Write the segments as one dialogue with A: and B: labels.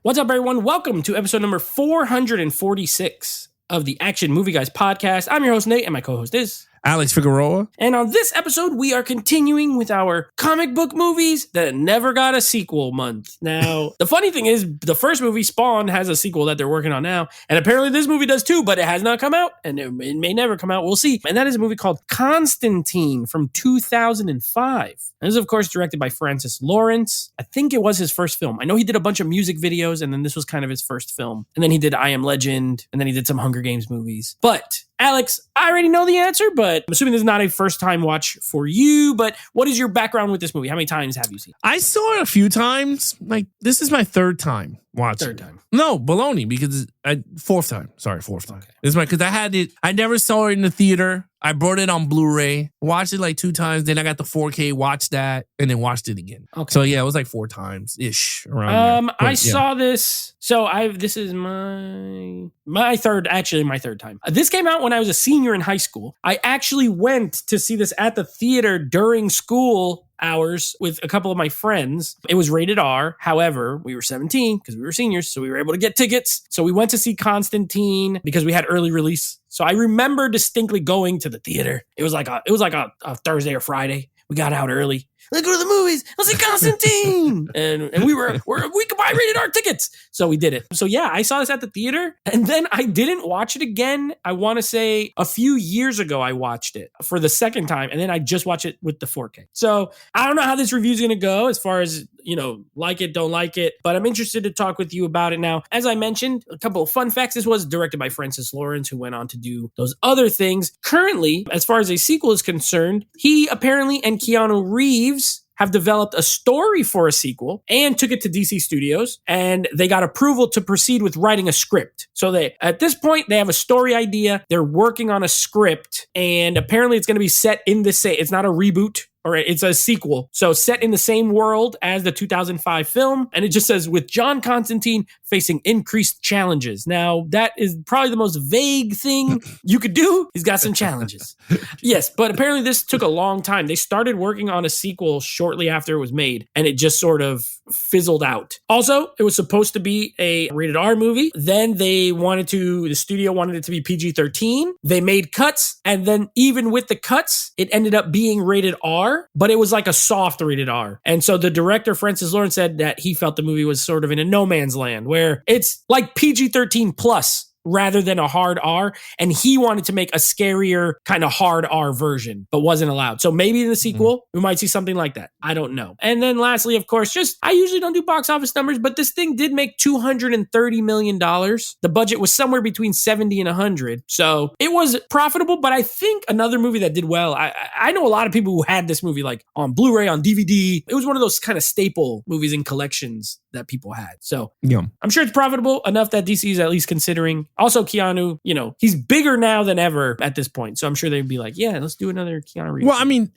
A: What's up, everyone? Welcome to episode number 446 of the Action Movie Guys podcast. I'm your host, Nate, and my co-host is
B: Alex Figueroa.
A: And on this episode, we are continuing with our comic book movies that never got a sequel month. Now, the funny thing is, the first movie, Spawn, has a sequel that they're working on now. And apparently this movie does too, but it has not come out. And it may never come out. We'll see. And that is a movie called Constantine from 2005. And this is, of course, directed by Francis Lawrence. I think it was his first film. I know he did a bunch of music videos, and then this was kind of his first film. And then he did I Am Legend, and then he did some Hunger Games movies. But Alex, I already know the answer, but I'm assuming this is not a first-time watch for you, but what is your background with this movie? How many times have you seen it?
B: I saw it a few times. Like, this is my third time watching.
A: Third time.
B: No, baloney, because fourth time. Sorry, fourth time. Okay. This is because I had it. I never saw it in the theater. I brought it on Blu-ray, watched it like 2 times. Then I got the 4K, watched that, and then watched it again. Okay. So yeah, it was like 4 times ish around there.
A: I saw this. So this is my third time. This came out when I was a senior in high school. I actually went to see this at the theater during school hours with a couple of my friends. It was rated R. However, we were 17 because we were seniors, so we were able to get tickets. So we went to see Constantine because we had early release. So I remember distinctly going to the theater. It was like a Thursday or Friday. We got out early. Let's go to the movies. Let's see Constantine. and we could buy rated R tickets. So we did it. So yeah, I saw this at the theater, and then I didn't watch it again. I want to say a few years ago I watched it for the second time, and then I just watched it with the 4K. So I don't know how this review is going to go as far as, like it, don't like it, but I'm interested to talk with you about it now. As I mentioned, a couple of fun facts. This was directed by Francis Lawrence, who went on to do those other things. Currently, as far as a sequel is concerned, he apparently and Keanu Reeves have developed a story for a sequel and took it to DC Studios, and they got approval to proceed with writing a script. So at this point, they have a story idea. They're working on a script, and apparently it's going to be set in the same, it's not a reboot, or it's a sequel. So set in the same world as the 2005 film. And it just says, with John Constantine facing increased challenges. Now, that is probably the most vague thing you could do. He's got some challenges. Yes, but apparently this took a long time. They started working on a sequel shortly after it was made, and it just sort of fizzled out. Also, it was supposed to be a rated R movie. Then the studio wanted it to be PG-13. They made cuts, and then even with the cuts, it ended up being rated R. But it was like a soft rated R. And so the director, Francis Lawrence, said that he felt the movie was sort of in a no man's land where it's like PG-13 plus rather than a hard R. And he wanted to make a scarier kind of hard R version, but wasn't allowed. So maybe in the sequel, we might see something like that. I don't know. And then lastly, of course, I usually don't do box office numbers, but this thing did make $230 million. The budget was somewhere between 70 and 100. So it was profitable, but I think another movie that did well, I know a lot of people who had this movie like on Blu-ray, on DVD. It was one of those kind of staple movies in collections that people had. So yeah. I'm sure it's profitable enough that DC is at least considering. Also, Keanu, he's bigger now than ever at this point. So I'm sure they'd be like, yeah, let's do another Keanu Reeves.
B: Well, I mean,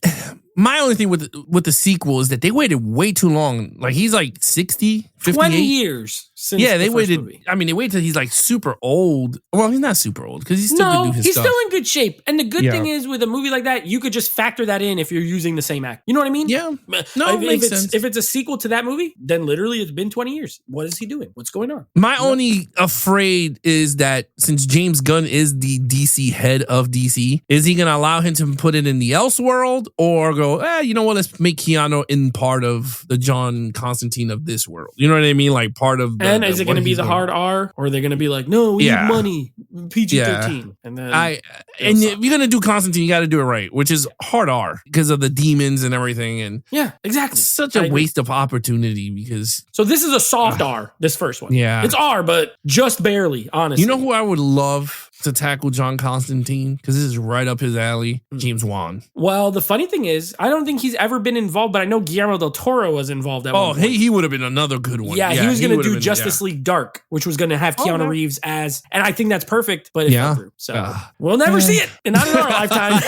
B: my only thing with the sequel is that they waited way too long. Like, he's like 60, 58.
A: 20 years since
B: they waited.
A: Movie.
B: I mean, they waited till he's like super old. Well, he's not super old because he's still could do his
A: he's
B: stuff.
A: Still in good shape. And the good thing is with a movie like that, you could just factor that in if you're using the same act. You know what I mean?
B: Yeah. No, makes sense.
A: If it's a sequel to that movie, then literally it's been 20 years. What is he doing? What's going on?
B: My only afraid is that since James Gunn is the DC head of DC, is he going to allow him to put it in the Elseworld or go, you know what, let's make Keanu in part of the John Constantine of this world. You know what I mean? Like part of
A: and is it going to be the hard R, or are they going to be like, no, we need money, PG-13? And then
B: if you're going to do Constantine, you got to do it right, which is hard R because of the demons and everything. And
A: yeah, exactly.
B: It's such a waste of opportunity because.
A: So this is a soft R, this first one.
B: Yeah.
A: It's R, but just barely, honestly.
B: You know who I would love to tackle John Constantine? Because this is right up his alley. James Wan.
A: Well, the funny thing is, I don't think he's ever been involved, but I know Guillermo del Toro was involved at one point.
B: He would have been another good one.
A: Yeah, he was going to do Justice League Dark, which was going to have Keanu Reeves as, and I think that's perfect, but it's not through. So we'll never see it, and not in our lifetime.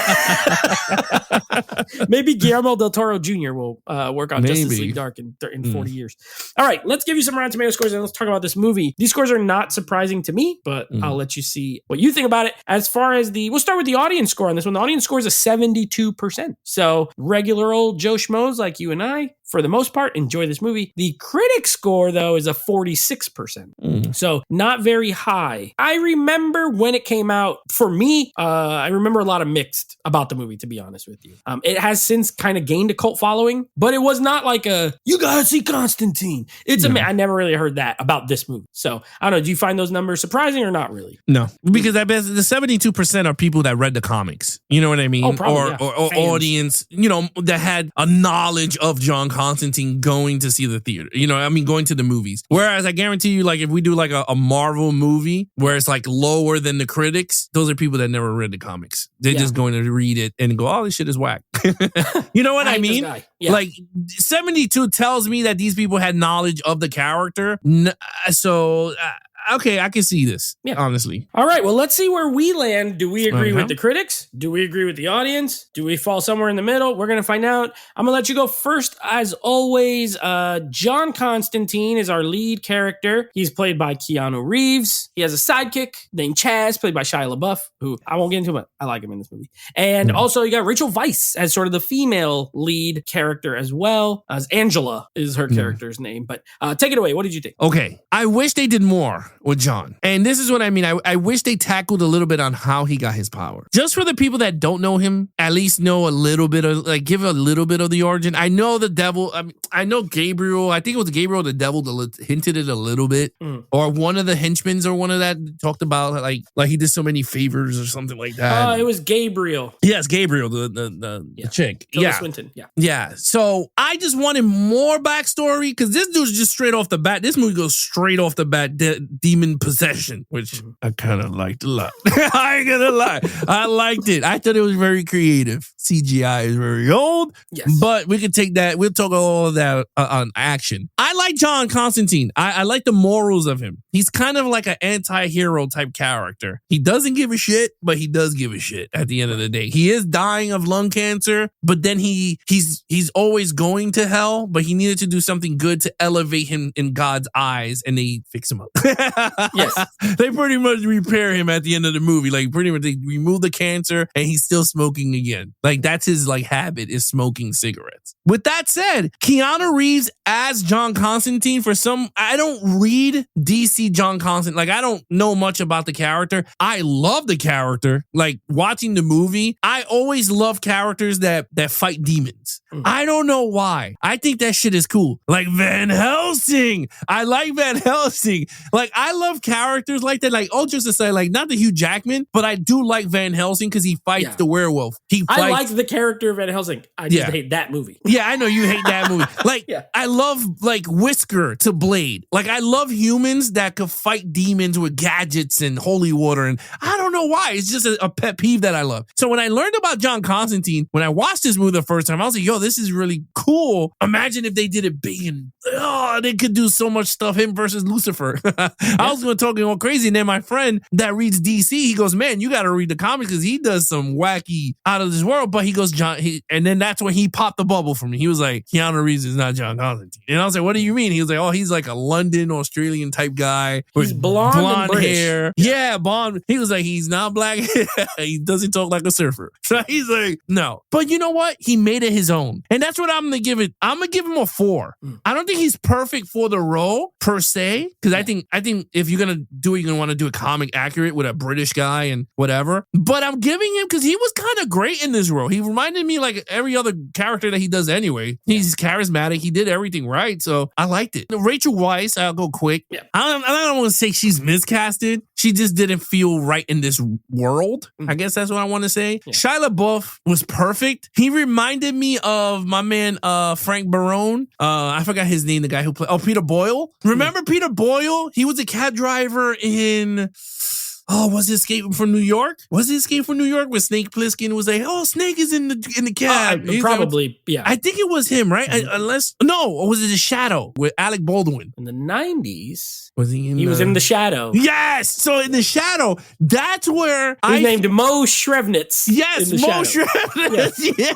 A: Maybe Guillermo del Toro Jr. will work on Justice League Dark in 40 years. All right, let's give you some Rotten Tomato scores and let's talk about this movie. These scores are not surprising to me, but I'll let you see what you think about it. As far as we'll start with the audience score on this one. The audience score is a 72%. So regular old Joe Schmoes like you and I for the most part, enjoy this movie. The critic score, though, is a 46%. So not very high. I remember when it came out, for me, I remember a lot of mixed about the movie, to be honest with you. It has since kind of gained a cult following, but it was not like you gotta see Constantine. I never really heard that about this movie. So I don't know, do you find those numbers surprising or not really?
B: No, because I bet the 72% are people that read the comics. You know what I mean?
A: Oh, probably,
B: or audience, that had a knowledge of John Constantine going to see the theater. Going to the movies. Whereas I guarantee you, like if we do like a Marvel movie where it's like lower than the critics, those are people that never read the comics. They're just going to read it and go, "Oh, this shit is whack." You know what I mean?
A: Yeah.
B: Like 72 tells me that these people had knowledge of the character. Okay, I can see this, honestly.
A: All right, well, let's see where we land. Do we agree with the critics? Do we agree with the audience? Do we fall somewhere in the middle? We're going to find out. I'm going to let you go first. As always, John Constantine is our lead character. He's played by Keanu Reeves. He has a sidekick named Chaz, played by Shia LaBeouf, who I won't get into, but I like him in this movie. And also, you got Rachel Weisz as sort of the female lead character as well, as Angela is her character's name. But take it away. What did you think?
B: Okay, I wish they did more with John. And this is what I mean. I wish they tackled a little bit on how he got his power. Just for the people that don't know him, at least know a little bit of, like, give a little bit of the origin. I know the devil, I know Gabriel, I think it was Gabriel the devil that hinted it a little bit. Or one of the henchmen or one of that talked about like he did so many favors or something like that.
A: It was Gabriel.
B: Yes, Gabriel, the chick.
A: Tilda Swinton,
B: Yeah. So I just wanted more backstory because this dude's just straight off the bat. This movie goes straight off the bat. Demon possession, which I kind of liked a lot. I ain't gonna lie. I liked it. I thought it was very creative. CGI is very old, but we could take that. We'll talk all of that on action. I like John Constantine. I like the morals of him. He's kind of like an anti-hero type character. He doesn't give a shit, but he does give a shit at the end of the day. He is dying of lung cancer, but then he's always going to hell, but he needed to do something good to elevate him in God's eyes, and they fix him up.
A: Yes.
B: They pretty much repair him at the end of the movie. Like pretty much they remove the cancer and he's still smoking again. Like that's his like habit is smoking cigarettes. With that said, Keanu Reeves as John Constantine I don't read DC John Constantine. Like I don't know much about the character. I love the character. Like watching the movie, I always love characters that fight demons. I don't know why. I think that shit is cool. Like Van Helsing. I like Van Helsing. Like I love characters like that. Like just to say, like not the Hugh Jackman, but I do like Van Helsing because he fights the werewolf.
A: I like the character of Van Helsing. I just hate that movie.
B: Yeah, I know you hate that movie. Like I love like Whisker to Blade. Like I love humans that could fight demons with gadgets and holy water. And I don't know why. It's just a pet peeve that I love. So when I learned about John Constantine, when I watched this movie the first time, I was like, yo, this is really cool. Imagine if they did it big and they could do so much stuff. Him versus Lucifer. I was going to talk all crazy. And then my friend that reads DC, he goes, man, you got to read the comics because he does some wacky out of this world. But he goes, and then that's when he popped the bubble for me. He was like, Keanu Reeves is not John Constantine. And I was like, what do you mean? He was like, oh, he's like a London Australian type guy with
A: he's blonde
B: hair. Yeah, blonde. He was like, he's not black. He doesn't talk like a surfer. So he's like, no. But you know what? He made it his own. And that's what I'm going to give it. I'm going to give him a 4. I don't think he's perfect for the role per se. Because I think if you're going to do it, you're going to want to do a comic accurate with a British guy and whatever. But I'm giving him because he was kind of great in this role. He reminded me like every other character that he does anyway. He's charismatic. He did everything right. So I liked it. Rachel Weisz, I'll go quick. Yeah. I don't want to say she's miscasted. She just didn't feel right in this world. I guess that's what I want to say. Yeah. Shia LaBeouf was perfect. He reminded me of my man Frank Barone. I forgot his name, the guy who played Peter Boyle. Remember Peter Boyle? He was a cab driver in was it Escape from New York? Was it Escape from New York where Snake Plissken was like, oh, Snake is in the cab?
A: Probably, yeah.
B: I think it was him, right? Or was it The Shadow with Alec Baldwin?
A: In the 90s.
B: Was he in
A: He was in The Shadow.
B: Yes! So in The Shadow, that's where
A: He's named Mo Shrevnitz.
B: Yes, Mo Shrevnitz. Yeah.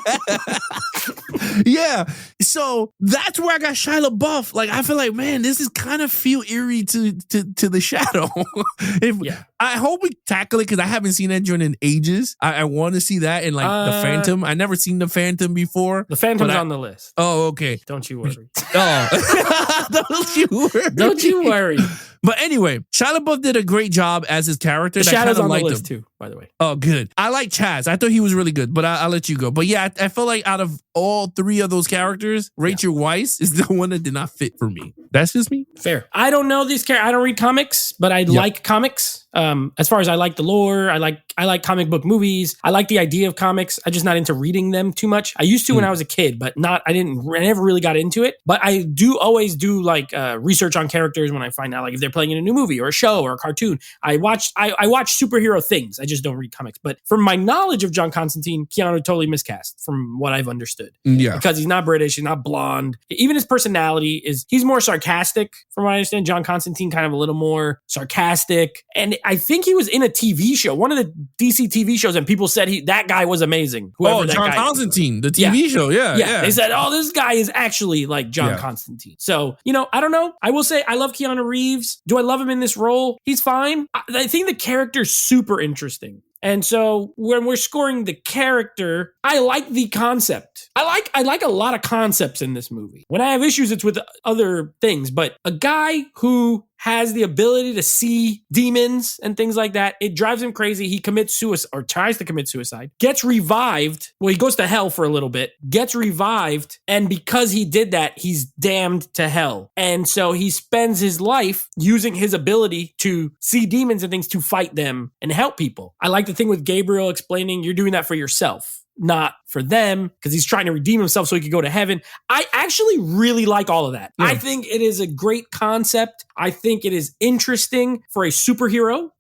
B: Yeah. So that's where I got Shia LaBeouf. Like, I feel like, man, this is kind of feel eerie to The Shadow. hope we tackle it because I haven't seen that joint in ages. I want to see that and like the Phantom. I never seen the Phantom before.
A: The Phantom's on the list.
B: Oh, okay.
A: Don't you worry.
B: Oh, don't you worry.
A: Don't you worry.
B: But anyway, Shia LaBeouf did a great job as his character.
A: The Shadow's on the list too, by the way.
B: Oh, good. I like Chaz. I thought he was really good, but I'll let you go. But yeah, I felt like out of all three of those characters, Rachel Weisz is the one that did not fit for me. That's just me.
A: Fair. I don't know these characters. I don't read comics, but I like comics. As far as I like the lore, I like comic book movies. I like the idea of comics. I'm just not into reading them too much. I used to when I was a kid, but I never really got into it. But I do always do like research on characters when I find out like if they're playing in a new movie or a show or a cartoon. I watch superhero things. I just don't read comics. But from my knowledge of John Constantine, Keanu totally miscast from what I've understood.
B: Yeah.
A: Because he's not British, he's not blonde. Even his personality he's more sarcastic from what I understand. John Constantine kind of a little more sarcastic. And I think he was in a TV show, one of the DC TV shows, and people said that guy was amazing.
B: John Constantine, the TV show. Yeah.
A: They said, this guy is actually like John Constantine. So, I don't know. I will say I love Keanu Reeves. Do I love him in this role? He's fine. I think the character's super interesting. And so when we're scoring the character, I like the concept. I like a lot of concepts in this movie. When I have issues, it's with other things. But a guy who has the ability to see demons and things like that, it drives him crazy. He commits suicide or tries to commit suicide, gets revived. Well, he goes to hell for a little bit, gets revived. And because he did that, he's damned to hell. And so he spends his life using his ability to see demons and things to fight them and help people. I like the thing with Gabriel explaining you're doing that for yourself, not for them, because he's trying to redeem himself so he could go to heaven. I actually really like all of that. Yeah. I think it is a great concept. I think it is interesting for a superhero,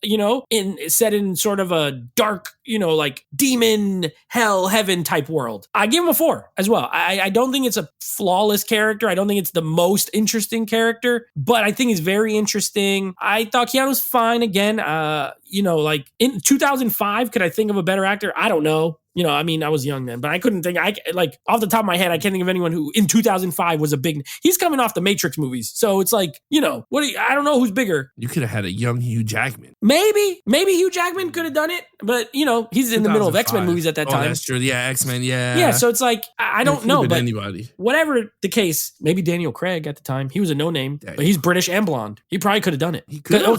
A: set in sort of a dark, like demon, hell, heaven type world. I give him a 4 as well. I don't think it's a flawless character. I don't think it's the most interesting character, but I think it's very interesting. I thought Keanu's fine again. Like in 2005, could I think of a better actor? I don't know. I was young then, but I couldn't think, off the top of my head, I can't think of anyone who in 2005 was a big, he's coming off the Matrix movies. So it's like, I don't know who's bigger.
B: You could have had a young Hugh Jackman.
A: Maybe Hugh Jackman could have done it, but he's in the middle of X-Men movies at that time.
B: That's true. Yeah. X-Men. Yeah.
A: Yeah. So it's like, I don't know, but
B: anybody,
A: whatever the case, maybe Daniel Craig at the time, he was a no name, but he's British and blonde. He probably could have done it.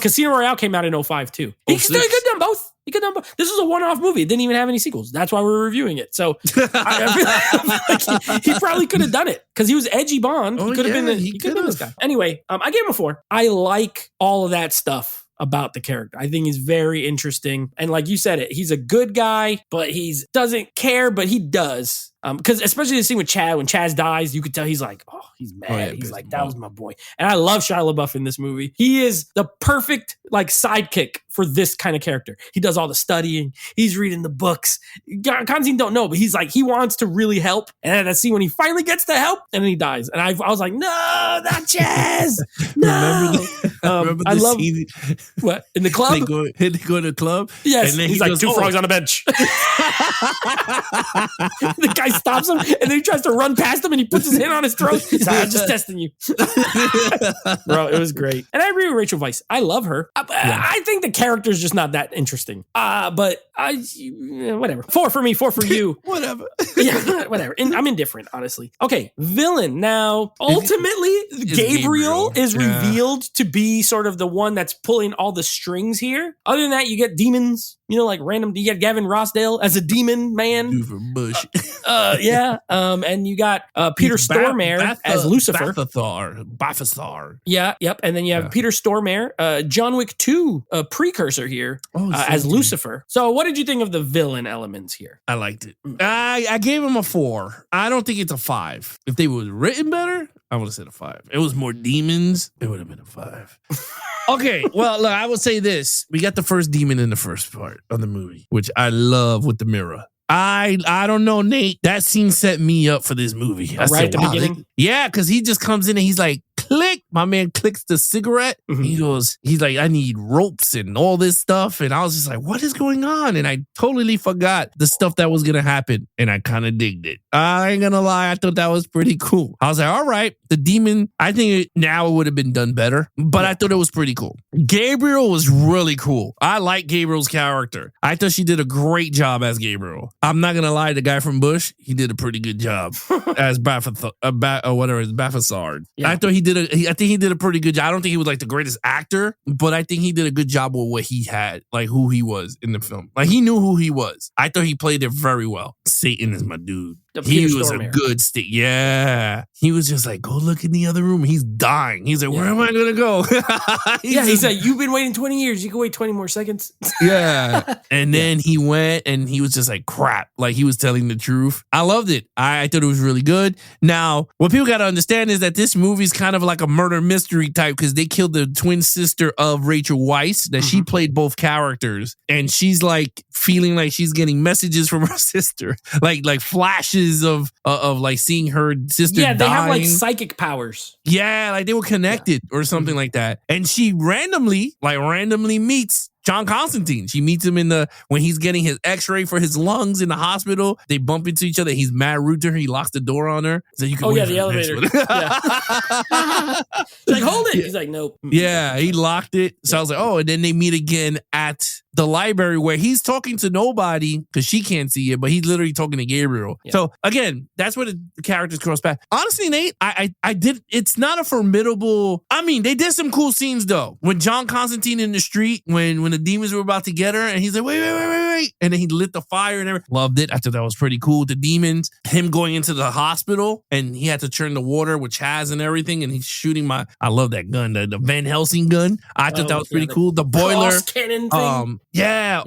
A: Casino Royale came out in 2005 too. He could have done both. This is a one-off movie. It didn't even have any sequels. That's why we're reviewing it. So I feel like he probably could have done it because he was edgy Bond. He could have been this guy. Anyway, I gave him a 4. I like all of that stuff about the character. I think he's very interesting. And like you said, he's a good guy, but he doesn't care, but he does. Because especially the scene with Chad, when Chaz dies, you could tell he's like, he's mad. He's like, that was my boy. And I love Shia LaBeouf in this movie. He is the perfect sidekick for this kind of character. He does all the studying. He's reading the books. Constantine don't know, but he's like, he wants to really help. And then that scene when he finally gets to help, and then he dies. And I was like, no, not Chaz. No.
B: Remember the scene?
A: What? In the club?
B: They go to the club?
A: Yes.
B: And then
A: he's like, goes, 2 frogs on a bench. The guy stops him, and then he tries to run past him, and he puts his hand on his throat. He's like, I'm just testing you. Bro, it was great. And I agree with Rachel Weisz. I love her. I think the character's just not that interesting. But whatever. 4 for me, 4 for you.
B: Whatever.
A: Yeah, whatever. I'm indifferent, honestly. Okay, villain. Now, ultimately, Gabriel is revealed to be sort of the one that's pulling all the strings here. Other than that, you get demons. Like random, you get Gavin Rossdale as a demon man.
B: Bush.
A: And you got Peter Stormare as Lucifer.
B: Balthazar.
A: Yeah, yep. And then you have Peter Stormare, John Wick 2 precursor here as Lucifer. So what did you think of the villain elements here?
B: I liked it. I gave him a 4. I don't think it's a 5. If they were written better, I would have said a 5. It was more demons. It would have been a 5. Okay, well, look, I will say this. We got the first demon in the first part of the movie, which I love with the mirror. I don't know, Nate. That scene set me up for this movie.
A: Right at the beginning?
B: Yeah, because he just comes in and he's like, click. My man clicks the cigarette. He's like, I need ropes and all this stuff. And I was just like, what is going on? And I totally forgot the stuff that was going to happen. And I kind of digged it. I ain't going to lie. I thought that was pretty cool. I was like, all right, the demon, I think now it would have been done better, but I thought it was pretty cool. Gabriel was really cool. I like Gabriel's character. I thought she did a great job as Gabriel. I'm not going to lie, the guy from Bush, he did a pretty good job as Bathasard. Yeah. I think he did a pretty good job. I don't think he was like the greatest actor, but I think he did a good job with what he had, like who he was in the film. Like he knew who he was. I thought he played it very well. Satan is my dude. He was a good stick. Yeah. He was just like, go look in the other room. He's dying. He's like, where am I going to go?
A: He's like, you've been waiting 20 years. You can wait 20 more seconds.
B: Yeah. And then he went and he was just like, crap. Like he was telling the truth. I loved it. I thought it was really good. Now, what people got to understand is that this movie is kind of like a murder mystery type because they killed the twin sister of Rachel Weisz, that she played both characters. And she's like feeling like she's getting messages from her sister, like flashes of like seeing her sister
A: they
B: dying.
A: have like psychic powers.
B: Yeah, like they were connected or something like that. And she randomly meets John Constantine. She meets him when he's getting his x-ray for his lungs in the hospital. They bump into each other. He's mad rude to her. He locks the door on her. So you can
A: the elevator. She's like, hold it. He's like, nope.
B: Yeah, he locked it. So I was like, oh, and then they meet again at the library where he's talking to nobody because she can't see it, but he's literally talking to Gabriel. Yeah. So again, that's where the characters cross paths. Honestly, Nate, it's not a formidable. I mean, they did some cool scenes though. When John Constantine in the street, when the demons were about to get her, and he's like, wait, and then he lit the fire and everything. Loved it. I thought that was pretty cool. The demons, him going into the hospital, and he had to turn the water with Chaz and everything, and he's shooting I love that gun, the Van Helsing gun. I thought that was pretty cool. The boiler
A: cannon thing.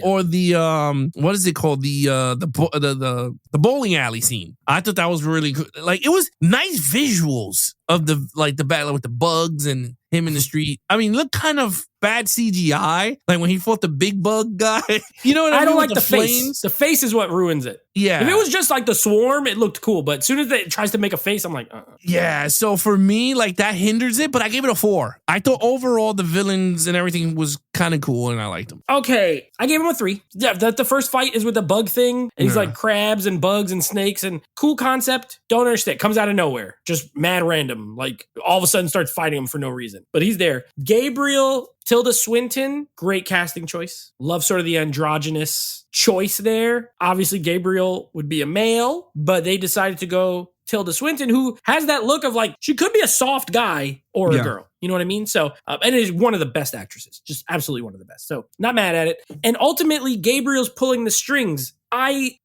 B: Or the what is it called? The bowling alley scene. I thought that was really good. Like it was nice visuals of the battle with the bugs and him in the street. I mean, look kind of bad CGI. Like when he fought the big bug guy. You know what I mean?
A: I don't like the face. The face is what ruins it.
B: Yeah.
A: If it was just like the swarm, it looked cool. But as soon as it tries to make a face, I'm like,
B: Yeah. So for me, like that hinders it, but I gave it a 4. I thought overall the villains and everything was kind of cool and I liked them.
A: Okay. I gave him a 3. Yeah. The first fight is with the bug thing. And he's like crabs and bugs and snakes and cool concept. Don't understand. Comes out of nowhere. Just mad random. Like all of a sudden starts fighting him for no reason. But he's there. Gabriel, Tilda Swinton, great casting choice. Love sort of the androgynous choice there. Obviously, Gabriel would be a male, but they decided to go Tilda Swinton, who has that look of like, she could be a soft guy or a girl. You know what I mean? So, and is one of the best actresses, just absolutely one of the best. So not mad at it. And ultimately, Gabriel's pulling the strings. I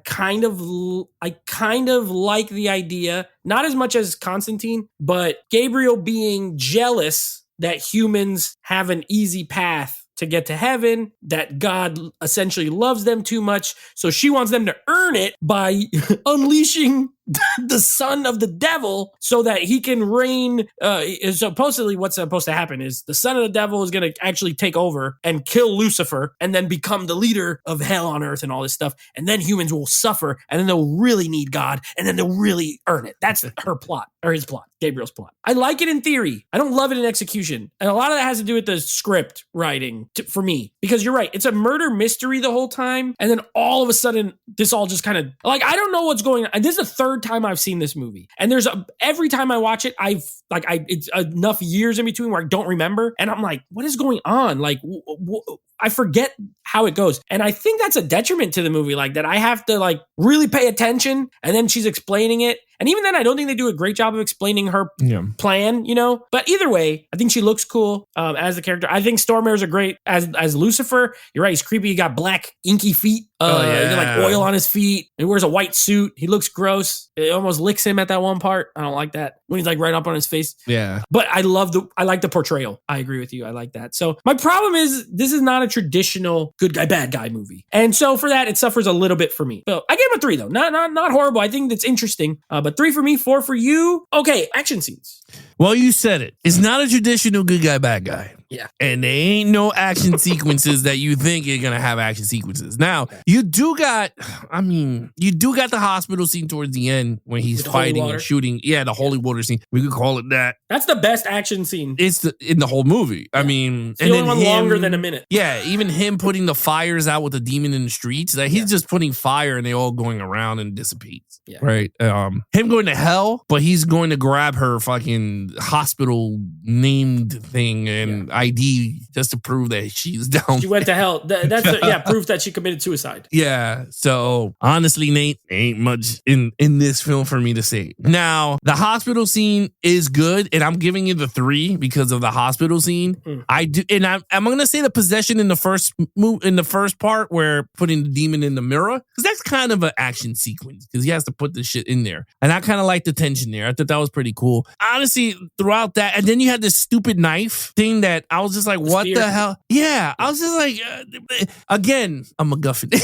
A: kind of like the idea, not as much as Constantine, but Gabriel being jealous that humans have an easy path to get to heaven, that God essentially loves them too much. So she wants them to earn it by unleashing the son of the devil so that he can reign. Supposedly what's supposed to happen is the son of the devil is going to actually take over and kill Lucifer and then become the leader of hell on earth and all this stuff. And then humans will suffer and then they'll really need God and then they'll really earn it. That's her plot, or his plot, Gabriel's plot. I like it in theory. I don't love it in execution. And a lot of that has to do with the script writing for me, because you're right. It's a murder mystery the whole time. And then all of a sudden this all just kind of like, I don't know what's going on. This is the third time I've seen this movie. And every time I watch it, it's enough years in between where I don't remember. And I'm like, what is going on? Like, I forget how it goes. And I think that's a detriment to the movie, like that I have to like really pay attention. And then she's explaining it. And even then, I don't think they do a great job of explaining her plan, you know? But either way, I think she looks cool as the character. I think Stormare's a great as Lucifer. You're right. He's creepy. He got black, inky feet. He got like oil on his feet. He wears a white suit. He looks gross. It almost licks him at that one part. I don't like that. When he's like right up on his face.
B: Yeah.
A: But I like the portrayal. I agree with you. I like that. So my problem is this is not a traditional good guy, bad guy movie. And so for that, it suffers a little bit for me. So I gave him a 3 though. Not horrible. I think that's interesting. But 3 for me, 4 for you. Okay, action scenes.
B: Well, you said it. It's not a traditional good guy, bad guy.
A: Yeah.
B: And there ain't no action sequences that you think you're gonna have action sequences. Now, you do got the hospital scene towards the end when he's fighting and shooting. Yeah, the holy water scene. We could call it that.
A: That's the best action scene.
B: It's in the whole movie. Yeah. I mean,
A: it's the only one longer than a minute.
B: Yeah, even him putting the fires out with the demon in the streets. Like he's just putting fire and they all going around and dissipates.
A: Yeah.
B: Right. Him going to hell, but he's going to grab her fucking hospital named thing and ID just to prove that she's down.
A: She went to hell. That's proof that she committed suicide.
B: Yeah. So honestly, Nate, ain't much in this film for me to say. Now, the hospital scene is good, and I'm giving you the 3 because of the hospital scene. I do, and I'm gonna say the possession in the first part where putting the demon in the mirror, because that's kind of an action sequence because he has to put the shit in there, and I kind of like the tension there. I thought that was pretty cool. Honestly, throughout that, and then you had this stupid knife thing that I was just like, what the hell? Yeah, I was just like, again, I'm a MacGuffin.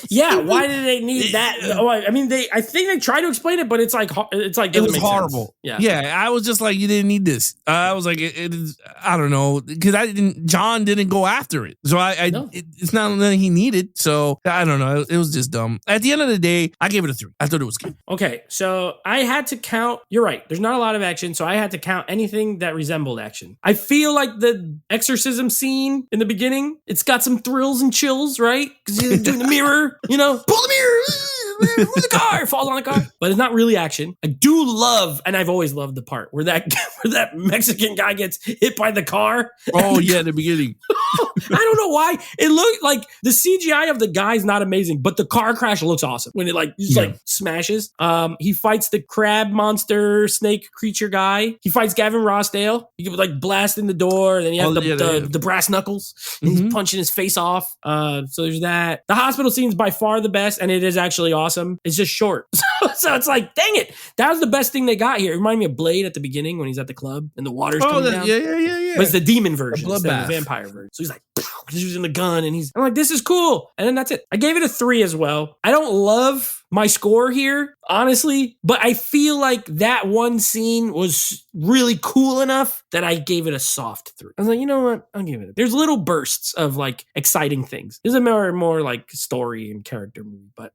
A: Yeah, why did they need that? I mean, I think they tried to explain it, but it's like
B: it was horrible.
A: Sense.
B: Yeah, I was just like, you didn't need this. I was like, it is. I don't know, because John didn't go after it, so it's not that he needed. So I don't know. It was just dumb. At the end of the day, I gave it a 3. I thought it was good.
A: Okay, so I had to count. You're right. There's not a lot of action, so I had to count anything that resembled action. I feel like the exorcism scene in the beginning, it's got some thrills and chills, right? Because you're doing the mirror. Pull the mirror, move the car, falls on the car. But it's not really action. I do love, and I've always loved the part where that Mexican guy gets hit by the car.
B: Oh, yeah, in the beginning.
A: I don't know why. It looked like the CGI of the guy's not amazing, but the car crash looks awesome when it just smashes. He fights the crab monster snake creature guy. He fights Gavin Rossdale. He could blast in the door, and then you have the brass knuckles, and he's punching his face off. So there's that. The hospital scene's by far the best, and it is actually awesome. It's just short. So it's like, dang it. That was the best thing they got here. It reminded me of Blade at the beginning when he's at the club and the water's coming down.
B: Yeah.
A: But it's the demon version instead of the vampire version. So he's like, he's using the gun, and I'm like, this is cool. And then that's it. I gave it a 3 as well. I don't love my score here, honestly, but I feel like that one scene was really cool enough that I gave it a soft 3. I was like, you know what? I'll give it. There's little bursts of exciting things. This is a more story and character movie, but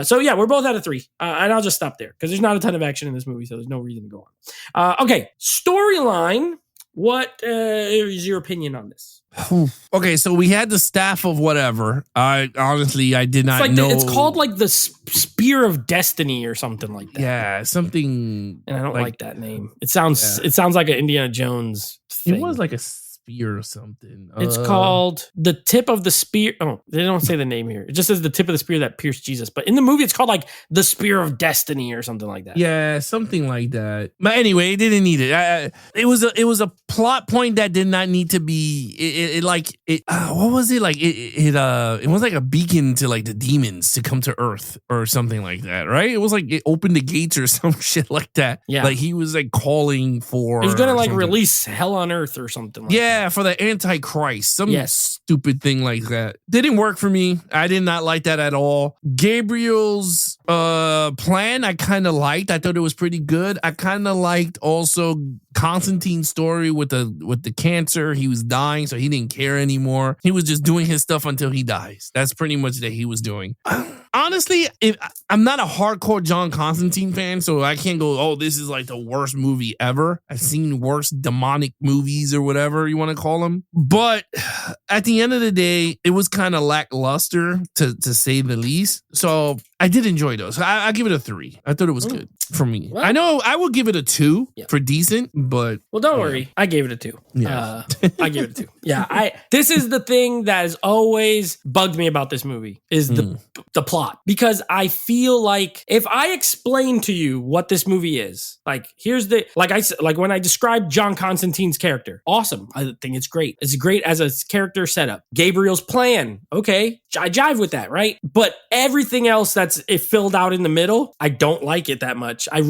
A: so yeah, we're both at a 3, and I'll just stop there because there's not a ton of action in this movie, so there's no reason to go on. Okay, storyline. What is your opinion on this?
B: Okay, so we had the staff of whatever. I did not know.
A: It's called the Spear of Destiny or something like that.
B: Yeah, something.
A: And I don't like that name. It sounds like an Indiana Jones thing.
B: It was like a spear or something.
A: It's called the tip of the spear. Oh, they don't say the name here. It just says the tip of the spear that pierced Jesus. But in the movie, it's called the Spear of Destiny or something like that.
B: Yeah, something like that. But anyway, it didn't need it. It was a plot point that did not need to be. What was it like? It was like a beacon to the demons to come to Earth or something like that, right? It was like it opened the gates or some shit like that.
A: Yeah,
B: he was calling for.
A: He was gonna release hell on Earth or something.
B: Yeah, for the Antichrist, some stupid thing like that. Didn't work for me. I did not like that at all. Gabriel's plan, I kind of liked. I thought it was pretty good. I kind of liked also Constantine's story with the cancer. He was dying, so he didn't care anymore. He was just doing his stuff until he dies. That's pretty much that he was doing. Honestly, I'm not a hardcore John Constantine fan, so I can't go, oh, this is the worst movie ever. I've seen worse demonic movies or whatever you want to call them. But at the end of the day, it was kind of lackluster to say the least. So I did enjoy those. I give it a 3. I thought it was good for me. Well, I know I would give it a 2 for decent, but
A: don't worry. I gave it a 2.
B: Yeah.
A: I gave it a 2. Yeah. This is the thing that has always bugged me about this movie is the plot, because I feel like if I explain to you what this movie is, here's when I described John Constantine's character, awesome. I think it's great. It's great as a character setup. Gabriel's plan. Okay. I jive with that, right? But everything else that that's it filled out in the middle, I don't like it that much. I've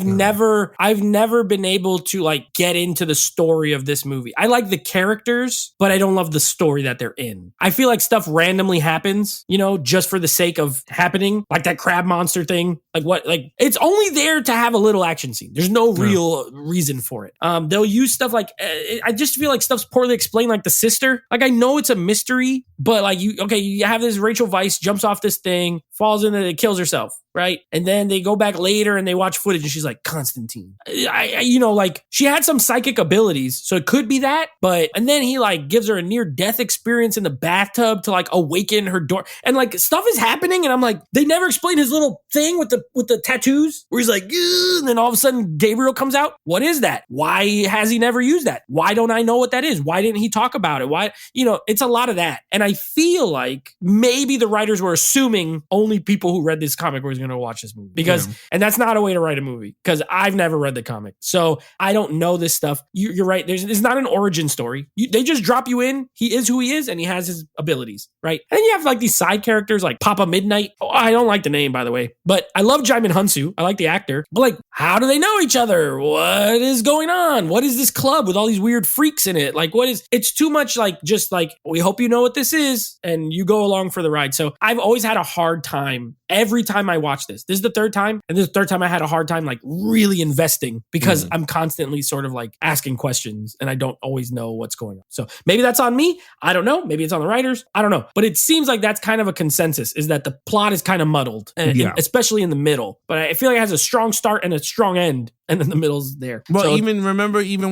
A: never been able to like get into the story of this movie. I like the characters, but I don't love the story that they're in. I feel like stuff randomly happens, just for the sake of happening, like that crab monster thing. Like it's only there to have a little action scene. There's no real reason for it. They'll use stuff like I just feel like stuff's poorly explained, like the sister. Like I know it's a mystery, but like you have this Rachel Weisz jumps off this thing, falls in it, kills herself, right? And then they go back later and they watch footage and she's like, Constantine. Like she had some psychic abilities, so it could be that, and then he like gives her a near death experience in the bathtub to like awaken her door, and like stuff is happening, and I'm like, they never explain his little thing with the tattoos where he's like, and then all of a sudden Gabriel comes out. What is that? Why has he never used that? Why don't I know what that is? Why didn't he talk about it? Why, it's a lot of that. And I feel like maybe the writers were assuming only people who read this comic were going to watch this movie, because, and that's not a way to write a movie, because I've never read the comic. So I don't know this stuff. You're right. It's not an origin story. They just drop you in. He is who he is, and he has his abilities, right? And then you have like these side characters like Papa Midnight. Oh, I don't like the name, by the way, but I love Jaimin Hunsu. I like the actor. But like, how do they know each other? What is going on? What is this club with all these weird freaks in it? Like, it's too much like, just like, we hope you know what this is, and you go along for the ride. So I've always had a hard time every time I watch this. This is the third time, and this is the third time I had a hard time like really investing, because I'm constantly sort of like asking questions and I don't always know what's going on. So maybe that's on me. I don't know. Maybe it's on the writers. I don't know. But it seems like that's kind of a consensus, is that the plot is kind of muddled, especially in the middle. But I feel like it has a strong start and a strong end, and then the middle's there.
B: Well,
A: so,
B: even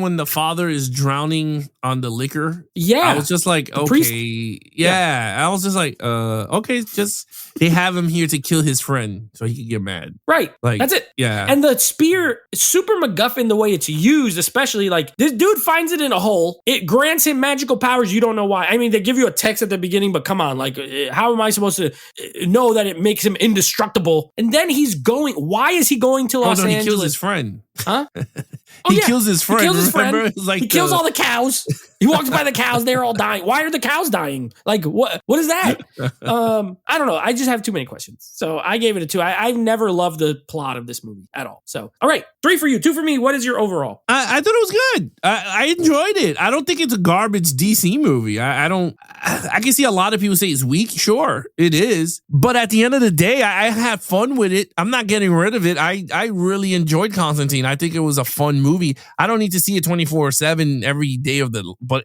B: when the father is drowning on the liquor, I was just like, okay,
A: priest.
B: I was just like, okay, just they have him here to kill his friend so he can get mad,
A: right?
B: Like,
A: that's it.
B: Yeah,
A: and the spear, super MacGuffin the way it's used, especially like this dude finds it in a hole. It grants him magical powers. You don't know why. I mean, they give you a text at the beginning, but come on, like, how am I supposed to know that it makes him indestructible? And then he's going. Why is he going to Los Angeles?
B: He kills his friend.
A: Huh?
B: He kills his friend. Like
A: he kills all the cows. He walks by the cows. They're all dying. Why are the cows dying? Like, what is that? I don't know. I just have too many questions. So I gave it a 2. I've never loved the plot of this movie at all. So, all right. 3 for you, 2 for me. What is your overall?
B: I thought it was good. I enjoyed it. I don't think it's a garbage DC movie. I can see a lot of people say it's weak. Sure, it is. But at the end of the day, I had fun with it. I'm not getting rid of it. I really enjoyed Constantine. I think it was a fun movie. I don't need to see it 24/7 every day of the, but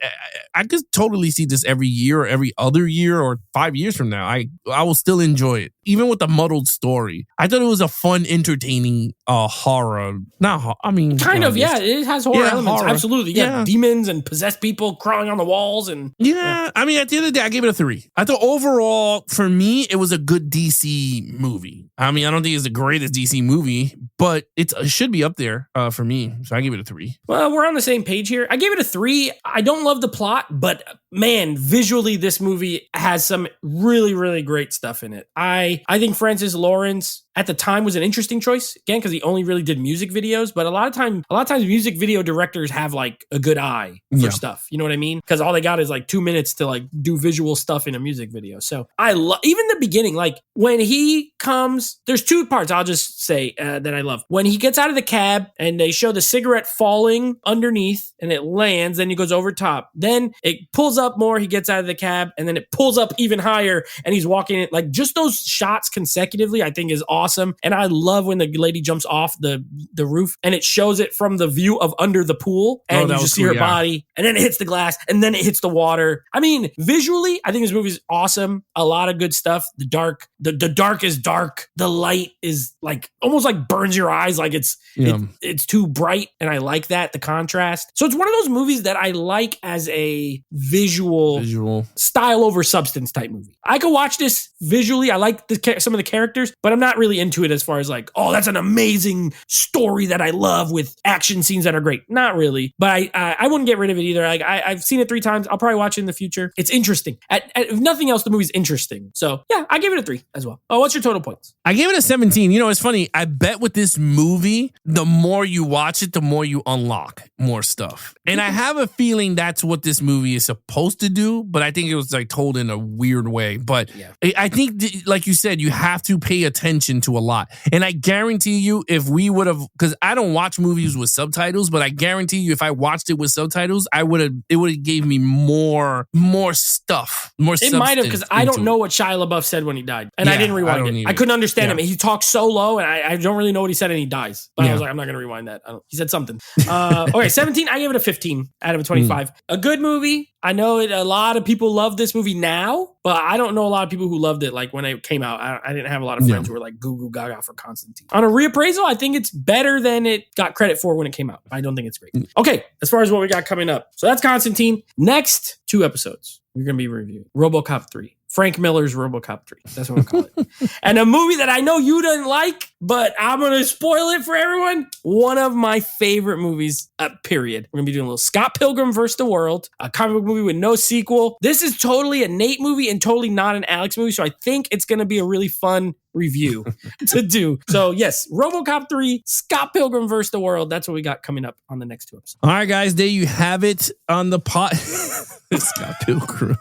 B: I could totally see this every year or every other year or 5 years from now. I will still enjoy it, even with the muddled story. I thought it was a fun, entertaining horror.
A: Kind of, yeah. It has horror elements.
B: Horror.
A: Absolutely. Yeah, demons and possessed people crawling on the walls, and
B: I mean, at the end of the day, I gave it a 3. I thought overall, for me, it was a good DC movie. I mean, I don't think it's the greatest DC movie, but it should be up there for me. So I give it a 3.
A: Well, we're on the same page here. I gave it a 3. I don't love the plot, but man, visually, this movie has some really, really great stuff in it. I think Francis Lawrence at the time was an interesting choice, again, because he only really did music videos. But a lot of times music video directors have like a good eye for stuff. You know what I mean? Because all they got is like 2 minutes to like do visual stuff in a music video. So I love, even the beginning, like when he comes, there's 2 parts I'll just say that I love. When he gets out of the cab and they show the cigarette falling underneath and it lands, then he goes over top. Then it pulls up more, he gets out of the cab, and then it pulls up even higher and he's walking it. Like just those shots consecutively, I think is awesome. And I love when the lady jumps off the roof and it shows it from the view of under the pool, and you just see her body, and then it hits the glass, and then it hits the water. I mean, visually, I think this movie is awesome. A lot of good stuff. The dark is dark. The light is like almost like burns your eyes, like it's too bright, and I like that, the contrast. So it's one of those movies that I like as a visual style over substance type movie. I could watch this visually. I like some of the characters, but I'm not really really into it as far as like, oh, that's an amazing story that I love with action scenes that are great. Not really, but I wouldn't get rid of it either. Like I've seen it 3 times. I'll probably watch it in the future. It's interesting. If nothing else, the movie's interesting. So yeah, I give it a 3 as well. Oh, what's your total points?
B: I gave it a 17. You know, it's funny. I bet with this movie, the more you watch it, the more you unlock more stuff. And I have a feeling that's what this movie is supposed to do, but I think it was like told in a weird way. But yeah. I think, like you said, you have to pay attention to a lot. And I guarantee you, if we would have, because I don't watch movies with subtitles, but I guarantee you, if I watched it with subtitles, it would have gave me more stuff, more substance.
A: It might have, because I don't know what Shia LaBeouf said when he died. And I didn't rewind it. I couldn't understand him. He talks so low, and I don't really know what he said, and he dies. But I was like, I'm not going to rewind that. He said something. Okay, 17, I gave it a 15 out of a 25. A good movie. I know a lot of people love this movie now, but I don't know a lot of people who loved it like when it came out. I didn't have a lot of friends who were like goo goo gaga for Constantine. On a reappraisal, I think it's better than it got credit for when it came out. I don't think it's great. Okay, as far as what we got coming up. So that's Constantine. Next 2 episodes, we're going to be reviewing RoboCop 3. Frank Miller's RoboCop 3. That's what I call it. And a movie that I know you didn't like, but I'm going to spoil it for everyone. One of my favorite movies, period. We're going to be doing a little Scott Pilgrim vs. the World, a comic book movie with no sequel. This is totally a Nate movie and totally not an Alex movie, so I think it's going to be a really fun review to do. So yes, RoboCop 3, Scott Pilgrim vs. the World. That's what we got coming up on the next 2 episodes.
B: All right, guys, there you have it on the pot. Scott Pilgrim.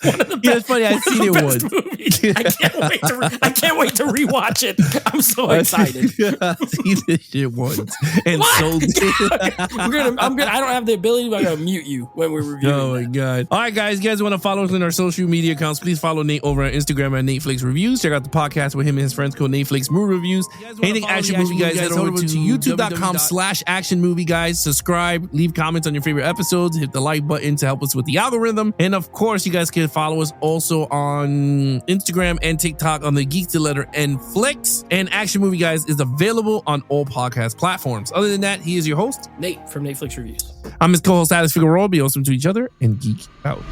A: One of the best, it's funny. I've seen it once. I can't wait to rewatch it. I'm so excited.
B: I've seen this shit once and sold it.
A: I don't have the ability, but I'm gonna mute you when we're reviewing.
B: Oh my god! All right, guys. You guys want to follow us on our social media accounts? Please follow Nate over on Instagram at NateFlix Reviews. Check out the podcast with him and his friends called NateFlix Movie Reviews. Anything action movie, guys, head over to youtube.com/action movie guys. Subscribe, leave comments on your favorite episodes, hit the like button to help us with the algorithm, and of course, you guys can follow us also on Instagram and TikTok on the Geek to Letter N Flicks. And Action Movie Guys is available on all podcast platforms. Other than that, he is your host,
A: Nate from NateFlix Reviews.
B: I'm his co-host, Alex Figueroa. Be awesome to each other and geek out.